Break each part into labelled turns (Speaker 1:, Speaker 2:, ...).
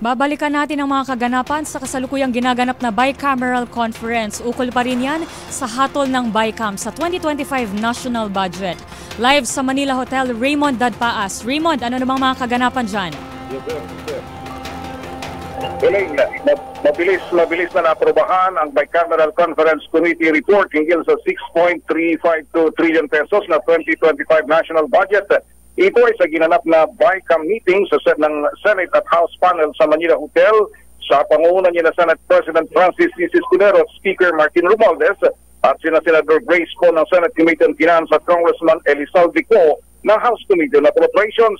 Speaker 1: Babalikan natin ang mga kaganapan sa kasalukuyang ginaganap na Bicameral Conference. Ukol pa rin yan sa hatol ng BICAM sa 2025 National Budget. Live sa Manila Hotel, Raymond Dadpaas. Raymond, ano namang mga kaganapan dyan?
Speaker 2: Yes, sir. Mabilis na naprobahan ang Bicameral Conference Committee report hinggil sa 6.352 trillion pesos na 2025 National Budget. Ito ay sa ginanap na BICAM meeting ng Senate at House panel sa Manila Hotel sa pangunguna ni na Senate President Francis C. Escudero at Speaker Martin Romualdez at sina Senator Grace Poe ng Senate Committee on Finance at Congressman Elizalde Co ng House Committee on Appropriations.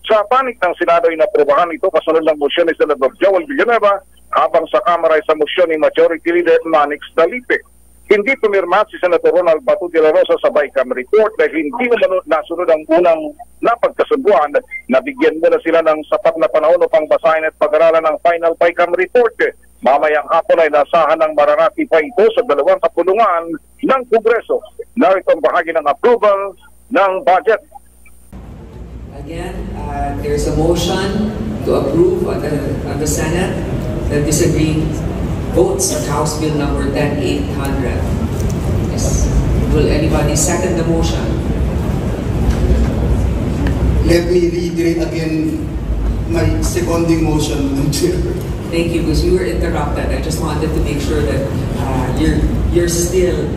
Speaker 2: Sa panig ng Senado ay naprobahan ito kasunod ng motion ni Senator Joel Villanueva habang sa Kamara ay sa motion ni Majority Leader Manix Dalipe. Hindi pumirma si Senator Ronald Batu de la Rosa sa BICAM report dahil hindi nasunod ang unang napagkasunduan na bigyan muna sila ng sapat na panahon upang basahin at pag-aralan ng final BICAM report. Mamayang hapon ay nasahan ng mararatify ito sa dalawang kapulungan ng Kongreso. Narito ang bahagi ng approval ng budget.
Speaker 3: Again, there's a motion to approve on the Senate that disagree votes on House Bill number 10800. Yes. Will anybody second the motion?
Speaker 4: Let me reiterate again my seconding motion, Madam Chair.
Speaker 3: Thank you, because you were interrupted. I just wanted to make sure that you're still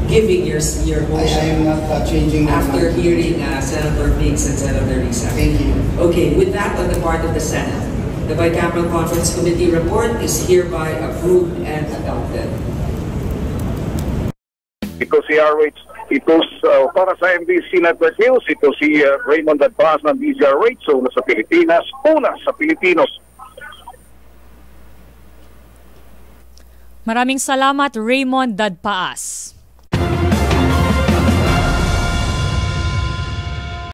Speaker 3: giving your motion.
Speaker 4: I am not changing my
Speaker 3: after
Speaker 4: mind.
Speaker 3: hearing Senator Biggs and Senator Risa.
Speaker 4: Thank you.
Speaker 3: Okay, with that on the part of the Senate, the Bicameral Conference Committee report is hereby approved and adopted.
Speaker 2: Ito si para sa MBC Network News, ito si Raymond Dadpaas ng DZRH, una sa Pilipinas, una sa Pilipinos.
Speaker 1: Maraming salamat, Raymond Dadpaas.